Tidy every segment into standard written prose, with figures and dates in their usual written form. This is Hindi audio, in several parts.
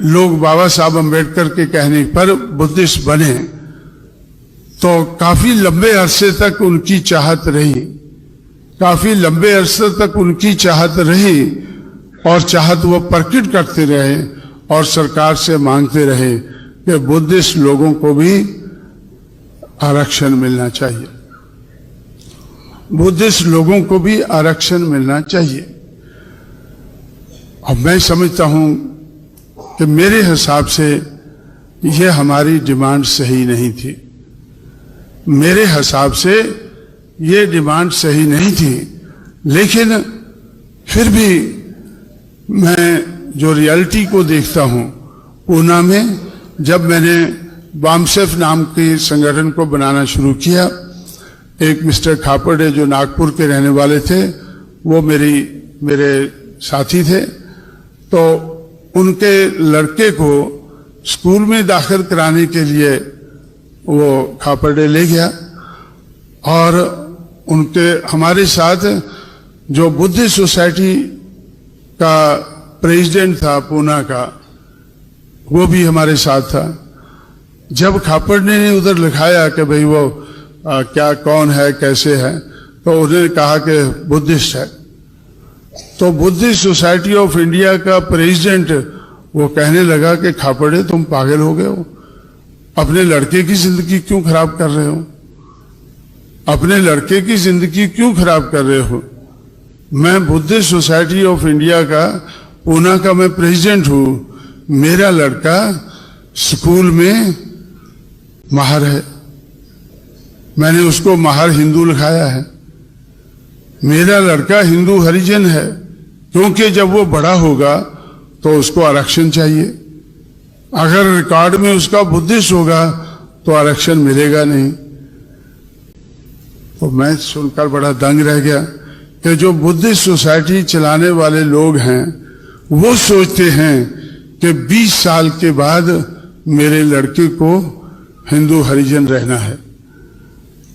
लोग बाबा साहब अम्बेडकर के कहने पर बुद्धिस्ट बने, तो काफी लंबे अरसे तक उनकी चाहत रही, काफी लंबे अरसे तक उनकी चाहत रही, और चाहत वो प्रकट करते रहे और सरकार से मांगते रहे कि बुद्धिस्ट लोगों को भी आरक्षण मिलना चाहिए, बुद्धिस्ट लोगों को भी आरक्षण मिलना चाहिए। अब मैं समझता हूं कि मेरे हिसाब से यह हमारी डिमांड सही नहीं थी, मेरे हिसाब से ये डिमांड सही नहीं थी। लेकिन फिर भी मैं जो रियलिटी को देखता हूं, पूना में जब मैंने बामसेफ नाम के संगठन को बनाना शुरू किया, एक मिस्टर खापड़े जो नागपुर के रहने वाले थे, वो मेरे साथी थे, तो उनके लड़के को स्कूल में दाखिल कराने के लिए वो खापड़े ले गया, और उनके हमारे साथ जो बुद्धिस्ट सोसाइटी का प्रेसिडेंट था पूना का, वो भी हमारे साथ था। जब खापड़े ने उधर लिखाया कि भाई वो क्या कौन है कैसे है, तो उन्होंने कहा कि बुद्धिस्ट है। तो बुद्धिस्ट सोसाइटी ऑफ इंडिया का प्रेसिडेंट वो कहने लगा कि खापड़े तुम पागल हो गए हो, अपने लड़के की जिंदगी क्यों खराब कर रहे हो, अपने लड़के की जिंदगी क्यों खराब कर रहे हो। मैं बुद्धिस्ट सोसाइटी ऑफ इंडिया का पूना का मैं प्रेसिडेंट हूं, मेरा लड़का स्कूल में माहर है, मैंने उसको माहर हिंदू लिखाया है, मेरा लड़का हिंदू हरिजन है, क्योंकि जब वो बड़ा होगा तो उसको आरक्षण चाहिए। अगर रिकॉर्ड में उसका बुद्धिस्ट होगा तो आरक्षण मिलेगा नहीं। तो मैं सुनकर बड़ा दंग रह गया कि जो बुद्धिस्ट सोसाइटी चलाने वाले लोग हैं वो सोचते हैं कि 20 साल के बाद मेरे लड़के को हिंदू हरिजन रहना है,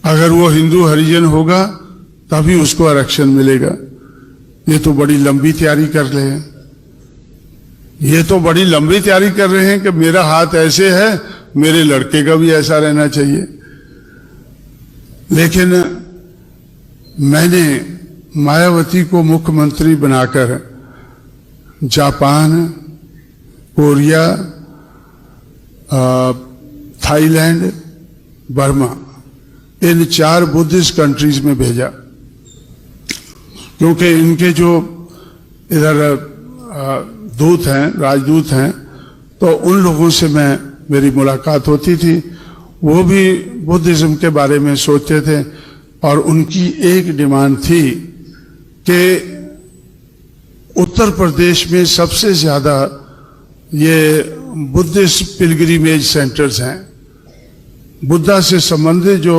अगर वो हिंदू हरिजन होगा तभी उसको आरक्षण मिलेगा। ये तो बड़ी लंबी तैयारी कर रहे हैं, ये तो बड़ी लंबी तैयारी कर रहे हैं कि मेरा हाथ ऐसे है, मेरे लड़के का भी ऐसा रहना चाहिए। लेकिन मैंने मायावती को मुख्यमंत्री बनाकर जापान, कोरिया, थाईलैंड, बर्मा, इन 4 बुद्धिस्ट कंट्रीज में भेजा, क्योंकि इनके जो इधर दूत हैं, राजदूत हैं, तो उन लोगों से मेरी मुलाकात होती थी, वो भी बुद्धिज्म के बारे में सोचते थे, और उनकी एक डिमांड थी कि उत्तर प्रदेश में सबसे ज्यादा ये बुद्धिस्ट पिलग्रिमेज सेंटर्स हैं, बुद्धा से संबंधित जो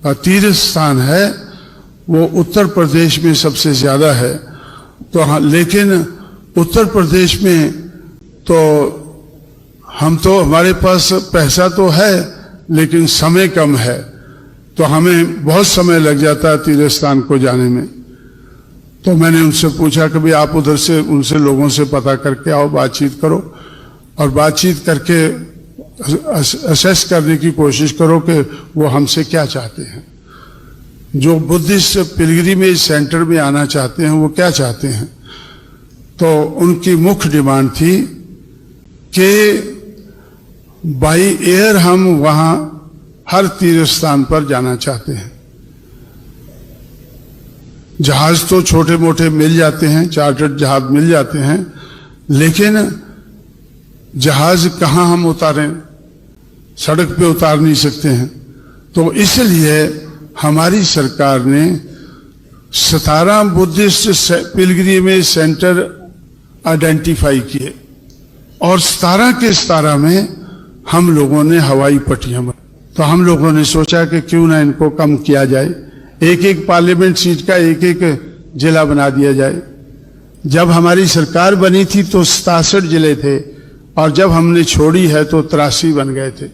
तीर्थ स्थान है वो उत्तर प्रदेश में सबसे ज्यादा है। तो हाँ, लेकिन उत्तर प्रदेश में तो हमारे पास पैसा तो है लेकिन समय कम है, तो हमें बहुत समय लग जाता है तीर्थ स्थान को जाने में। तो मैंने उनसे पूछा कि भाई आप उधर से उनसे लोगों से पता करके आओ, बातचीत करो, और बातचीत करके असेस करने की कोशिश करो कि वो हमसे क्या चाहते हैं, जो बुद्धिस्ट पिलग्रिमेज सेंटर में आना चाहते हैं वो क्या चाहते हैं। तो उनकी मुख्य डिमांड थी कि बाई एयर हम वहां हर तीर्थ स्थान पर जाना चाहते हैं। जहाज तो छोटे मोटे मिल जाते हैं, चार्टर्ड जहाज मिल जाते हैं, लेकिन जहाज कहां हम उतारें, सड़क पे उतार नहीं सकते हैं। तो इसलिए हमारी सरकार ने 17 बुद्धिस्ट पिलग्रिमेज सेंटर आइडेंटिफाई किए, और 17 के 17 में हम लोगों ने हवाई पट्टियां बनाई। तो हम लोगों ने सोचा कि क्यों ना इनको कम किया जाए, एक एक पार्लियामेंट सीट का एक एक जिला बना दिया जाए। जब हमारी सरकार बनी थी तो 67 जिले थे, और जब हमने छोड़ी है तो 83 बन गए थे।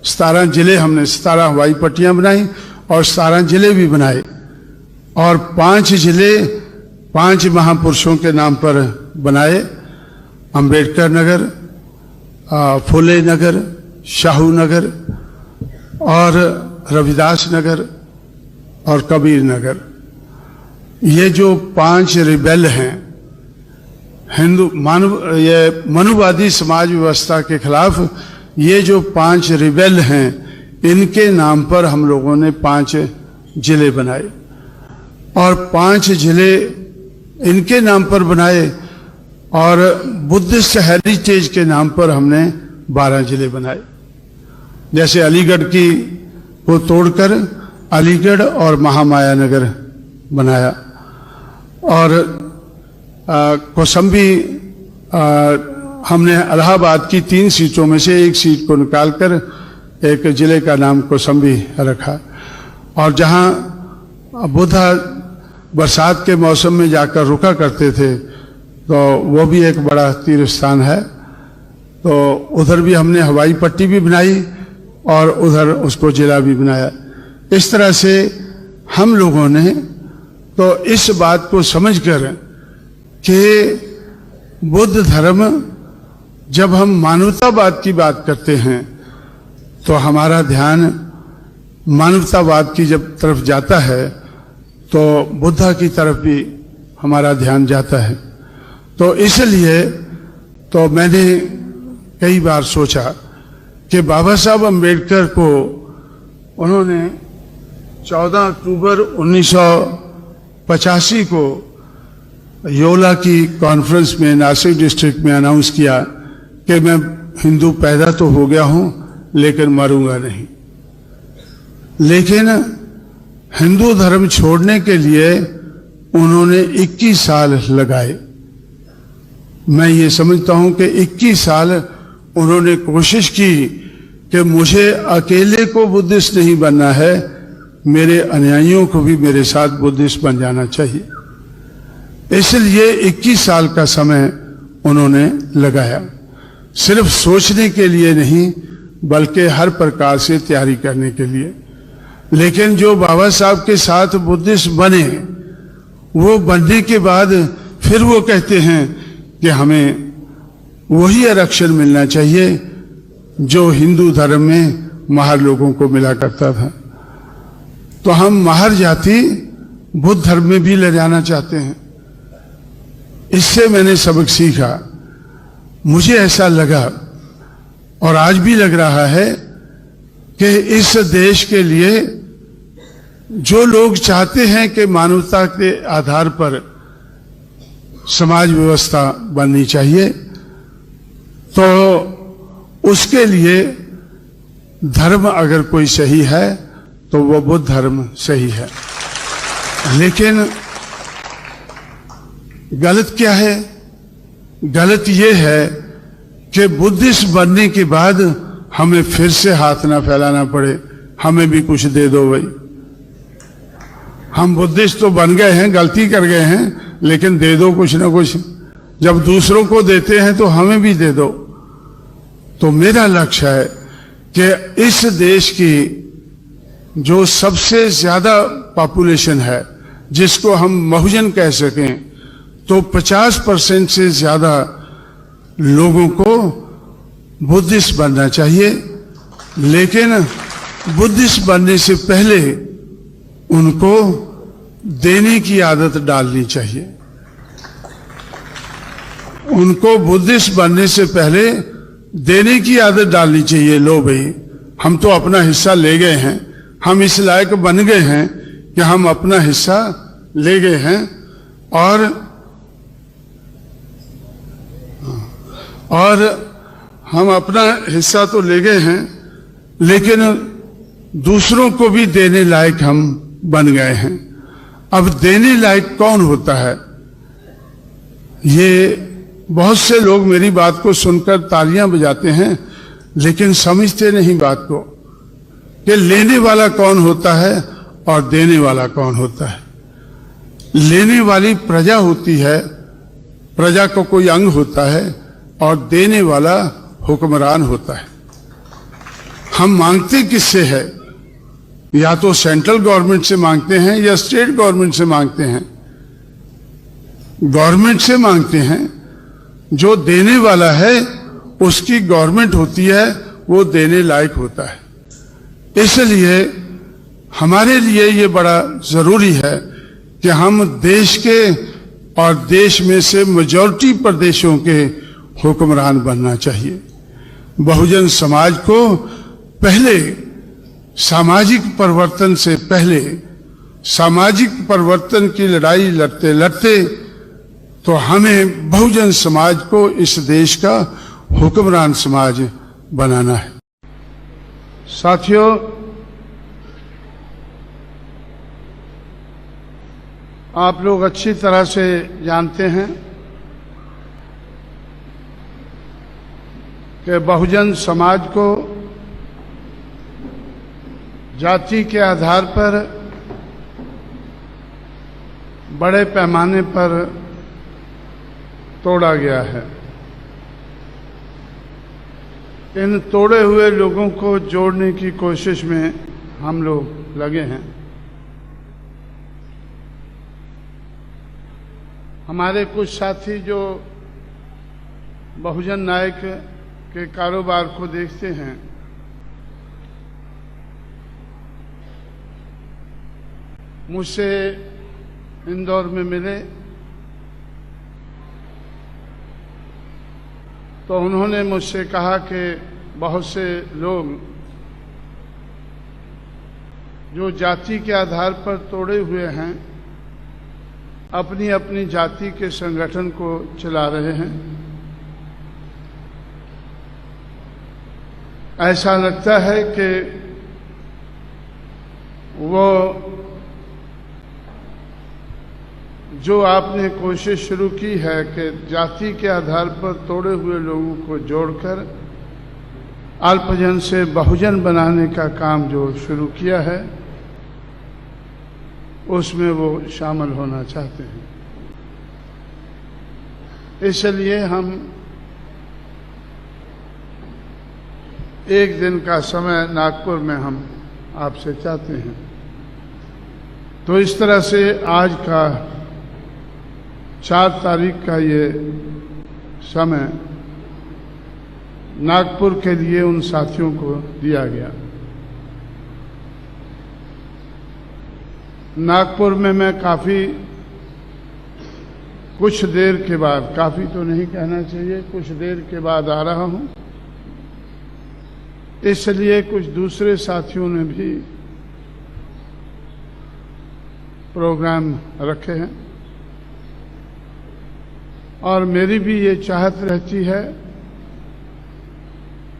17 जिले हमने 17 हवाई पट्टियां बनाई और 17 जिले भी बनाए, और 5 जिले 5 महापुरुषों के नाम पर बनाए, अंबेडकर नगर, फुले नगर, शाहू नगर और रविदास नगर और कबीर नगर, ये जो 5 रिबेल हैं हिंदू ये मनुवादी समाज व्यवस्था के खिलाफ, ये जो 5 रिबेल हैं, इनके नाम पर हम लोगों ने 5 जिले बनाए और 5 जिले इनके नाम पर बनाए और बुद्धिस्ट हेरिटेज के नाम पर हमने 12 जिले बनाए। जैसे अलीगढ़ की को तोड़कर अलीगढ़ और महामाया नगर बनाया और कौसंबी हमने इलाहाबाद की 3 सीटों में से 1 सीट को निकालकर एक जिले का नाम कौसंबी रखा। और जहां बुद्धा बरसात के मौसम में जाकर रुका करते थे, तो वो भी एक बड़ा तीर्थ स्थान है, तो उधर भी हमने हवाई पट्टी भी बनाई और उधर उसको जिला भी बनाया। इस तरह से हम लोगों ने तो इस बात को समझकर कि बुद्ध धर्म, जब हम मानवतावाद की बात करते हैं तो हमारा ध्यान मानवतावाद की जब तरफ जाता है तो बुद्धा की तरफ भी हमारा ध्यान जाता है। तो इसलिए तो मैंने कई बार सोचा कि बाबा साहब अम्बेडकर को उन्होंने 14 अक्टूबर 1985 को योला की कॉन्फ्रेंस में नासिक डिस्ट्रिक्ट में अनाउंस किया कि मैं हिंदू पैदा तो हो गया हूं लेकिन मरूंगा नहीं। लेकिन हिंदू धर्म छोड़ने के लिए उन्होंने 21 साल लगाए। मैं ये समझता हूं कि 21 साल उन्होंने कोशिश की कि मुझे अकेले को बुद्धिस्ट नहीं बनना है, मेरे अनुयायियों को भी मेरे साथ बुद्धिस्ट बन जाना चाहिए। इसलिए 21 साल का समय उन्होंने लगाया, सिर्फ सोचने के लिए नहीं बल्कि हर प्रकार से तैयारी करने के लिए। लेकिन जो बाबा साहब के साथ बुद्धिस्ट बने, वो बनने के बाद फिर वो कहते हैं कि हमें वही आरक्षण मिलना चाहिए जो हिंदू धर्म में महार लोगों को मिला करता था। तो हम महार जाति बुद्ध धर्म में भी ले जाना चाहते हैं। इससे मैंने सबक सीखा। मुझे ऐसा लगा और आज भी लग रहा है कि इस देश के लिए जो लोग चाहते हैं कि मानवता के आधार पर समाज व्यवस्था बननी चाहिए, तो उसके लिए धर्म अगर कोई सही है तो वो बुद्ध धर्म सही है। लेकिन गलत क्या है? गलत ये है कि बुद्धिस्ट बनने के बाद हमें फिर से हाथ ना फैलाना पड़े, हमें भी कुछ दे दो भाई। हम बुद्धिस्ट तो बन गए हैं, गलती कर गए हैं, लेकिन दे दो कुछ ना कुछ। जब दूसरों को देते हैं तो हमें भी दे दो। तो मेरा लक्ष्य है कि इस देश की जो सबसे ज्यादा पॉपुलेशन है, जिसको हम बहुजन कह सकें, तो 50% से ज्यादा लोगों को बुद्धिस्ट बनना चाहिए। लेकिन बुद्धिस्ट बनने से पहले उनको देने की आदत डालनी चाहिए। उनको बुद्धिस्ट बनने से पहले देने की आदत डालनी चाहिए। लो भाई, हम तो अपना हिस्सा ले गए हैं, हम इस लायक बन गए हैं कि हम अपना हिस्सा ले गए हैं और हम अपना हिस्सा तो ले गए हैं, लेकिन दूसरों को भी देने लायक हम बन गए हैं। अब देने लायक कौन होता है? ये बहुत से लोग मेरी बात को सुनकर तालियां बजाते हैं, लेकिन समझते नहीं बात को कि लेने वाला कौन होता है और देने वाला कौन होता है। लेने वाली प्रजा होती है, प्रजा को कोई अंग होता है, और देने वाला हुक्मरान होता है। हम मांगते किससे है? या तो सेंट्रल गवर्नमेंट से मांगते हैं या स्टेट गवर्नमेंट से मांगते हैं। गवर्नमेंट से मांगते हैं। जो देने वाला है उसकी गवर्नमेंट होती है वो देने लायक होता है। इसलिए हमारे लिए ये बड़ा जरूरी है कि हम देश के और देश में से मेजॉरिटी प्रदेशों के हुक्मरान बनना चाहिए। बहुजन समाज को पहले सामाजिक परिवर्तन से पहले सामाजिक परिवर्तन की लड़ाई लड़ते लड़ते तो हमें बहुजन समाज को इस देश का हुक्मरान समाज बनाना है। साथियों, आप लोग अच्छी तरह से जानते हैं कि बहुजन समाज को जाति के आधार पर बड़े पैमाने पर तोड़ा गया है। इन तोड़े हुए लोगों को जोड़ने की कोशिश में हम लोग लगे हैं। हमारे कुछ साथी जो बहुजन नायक के कारोबार को देखते हैं, मुझसे इंदौर में मिले तो उन्होंने मुझसे कहा कि बहुत से लोग जो जाति के आधार पर तोड़े हुए हैं अपनी अपनी जाति के संगठन को चला रहे हैं। ऐसा लगता है कि वो जो आपने कोशिश शुरू की है कि जाति के आधार पर तोड़े हुए लोगों को जोड़कर अल्पजन से बहुजन बनाने का काम जो शुरू किया है उसमें वो शामिल होना चाहते हैं। इसलिए हम एक दिन का समय नागपुर में हम आपसे चाहते हैं। तो इस तरह से आज का 4 तारीख का ये समय नागपुर के लिए उन साथियों को दिया गया। नागपुर में मैं कुछ देर के बाद, काफी तो नहीं कहना चाहिए, कुछ देर के बाद आ रहा हूं। इसलिए कुछ दूसरे साथियों ने भी प्रोग्राम रखे हैं और मेरी भी ये चाहत रहती है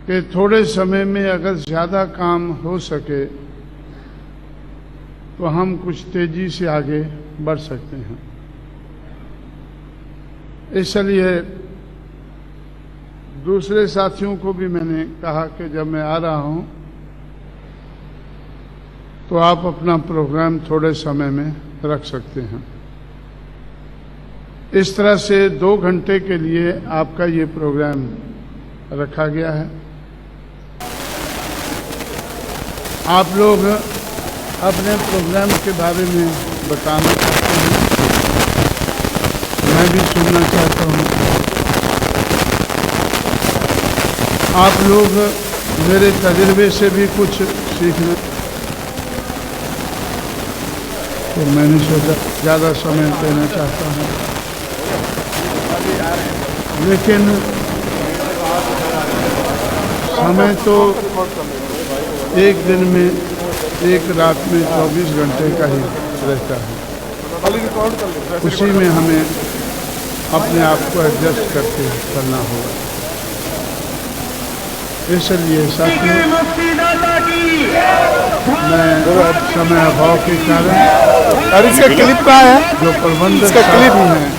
कि थोड़े समय में अगर ज्यादा काम हो सके तो हम कुछ तेजी से आगे बढ़ सकते हैं। इसलिए दूसरे साथियों को भी मैंने कहा कि जब मैं आ रहा हूं तो आप अपना प्रोग्राम थोड़े समय में रख सकते हैं। इस तरह से 2 घंटे के लिए आपका ये प्रोग्राम रखा गया है। आप लोग अपने प्रोग्राम के बारे में बताना चाहते हैं, मैं भी सुनना चाहता हूँ। आप लोग मेरे तजुर्बे से भी कुछ सीखना, तो मैंने सोचा ज़्यादा समय देना चाहता हूँ, लेकिन समय तो एक दिन में, एक रात में 24 घंटे का ही रहता है। उसी में हमें अपने आप को एडजस्ट करके करना होगा। इसलिए साथियों, मैं समय अभाव के कारण, और इसका क्लिप कहाँ है? जो प्रबंधक इसका क्लिप हैं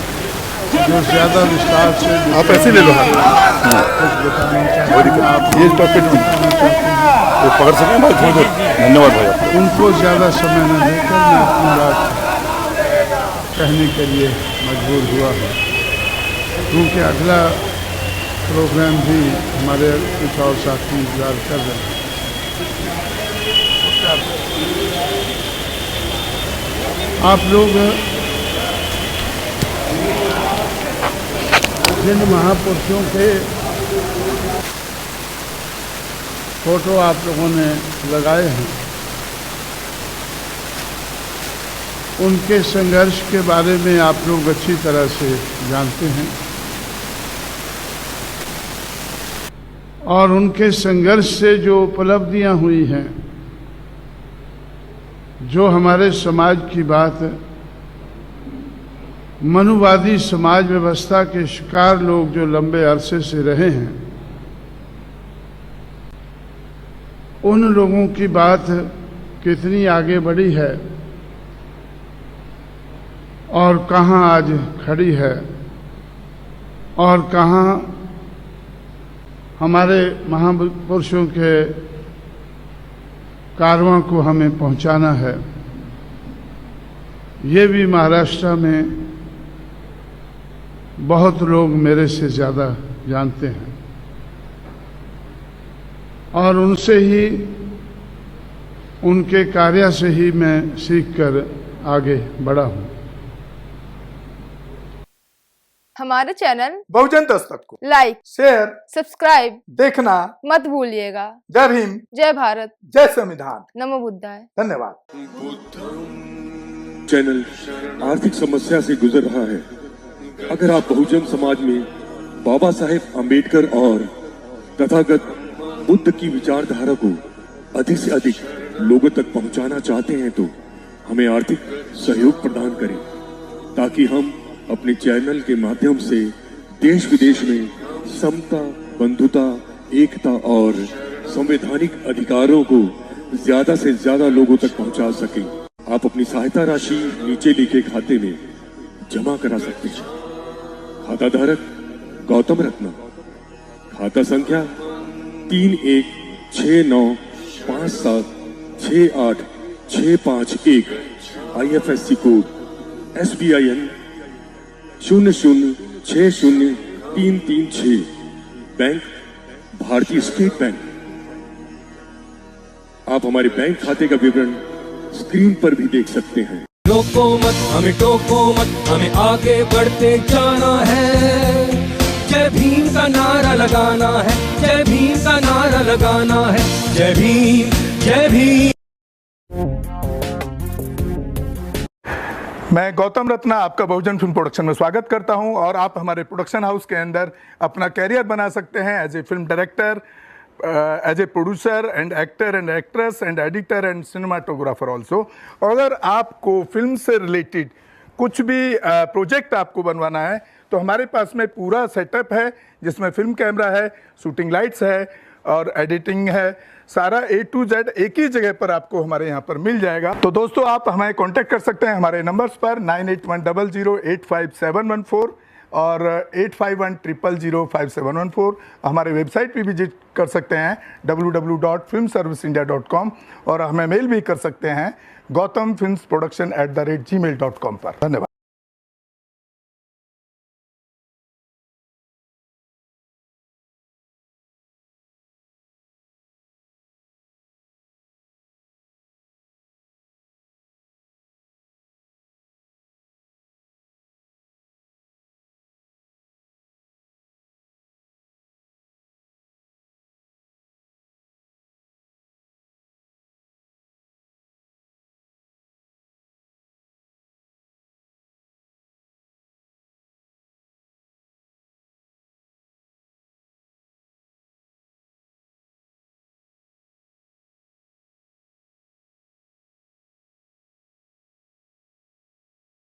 जो ज्यादा विस्तार से आप ऐसे ले लो, कुछ बताना चाहते हैं, आप ये टॉपिक तो पकड़ सकें भाई। बहुत बहुत धन्यवाद भाई आपको। उनको ज़्यादा समय न देकर मैं अपनी बात कहने के लिए मजबूर हुआ हूँ, क्योंकि अगला प्रोग्राम भी हमारे कुछ और साथी इंतजार कर रहे हैं। आप लोग जिन महापुरुषों के फोटो आप लोगों ने लगाए हैं, उनके संघर्ष के बारे में आप लोग अच्छी तरह से जानते हैं और उनके संघर्ष से जो उपलब्धियां हुई हैं, जो हमारे समाज की बात, मनुवादी समाज व्यवस्था के शिकार लोग जो लंबे अरसे से रहे हैं, उन लोगों की बात कितनी आगे बढ़ी है और कहां आज खड़ी है और कहां हमारे महापुरुषों के कारवां को हमें पहुंचाना है, ये भी महाराष्ट्र में बहुत लोग मेरे से ज़्यादा जानते हैं और उनसे ही, उनके कार्य से ही मैं सीखकर आगे बढ़ा हूं। हमारे चैनल बहुजन दस्तक को लाइक, शेयर, सब्सक्राइब देखना मत भूलिएगा। जय भीम, जय भारत, जय संविधान, नमो बुद्धाय। धन्यवाद। चैनल आर्थिक समस्या से गुजर रहा है। अगर आप बहुजन समाज में बाबा साहेब आम्बेडकर और तथागत बुद्ध की विचारधारा को अधिक से अधिक लोगों तक पहुंचाना चाहते हैं तो हमें आर्थिक सहयोग प्रदान करें, ताकि हम अपने चैनल के माध्यम से देश विदेश में समता, बंधुता, एकता और संवैधानिक अधिकारों को ज्यादा से ज्यादा लोगों तक पहुंचा सकें। आप अपनी सहायता राशि नीचे लिखे खाते में जमा करा सकते हैं। खाता धारक गौतम रत्न, खाता संख्या 316957686551, IFSC कोड SBIN 0060336, बैंक भारतीय स्टेट बैंक। आप हमारे बैंक खाते का विवरण स्क्रीन पर भी देख सकते हैं। रोको मत, हमें टोको मत, हमें आगे बढ़ते जाना है। जय भीम का नारा लगाना है, जय भीम का नारा लगाना है। जय भीम, जय भीम। मैं गौतम रत्ना आपका बहुजन फिल्म प्रोडक्शन में स्वागत करता हूं और आप हमारे प्रोडक्शन हाउस के अंदर अपना कैरियर बना सकते हैं as a film director, as a producer and actor and actress and editor and cinematographer also. अगर आपको फिल्म से रिलेटेड कुछ भी प्रोजेक्ट आपको बनवाना है तो हमारे पास में पूरा सेटअप है, जिसमें फिल्म कैमरा है, शूटिंग लाइट्स है और एडिटिंग है। सारा A to Z एक ही जगह पर आपको हमारे यहाँ पर मिल जाएगा। तो दोस्तों, आप हमें कांटेक्ट कर सकते हैं हमारे नंबर्स पर 9810085714 और 8510005714। हमारे वेबसाइट पे विजिट कर सकते हैं www.filmserviceindia.com और हमें मेल भी कर सकते हैं gautamfilmsproduction@gmail.com पर। धन्यवाद।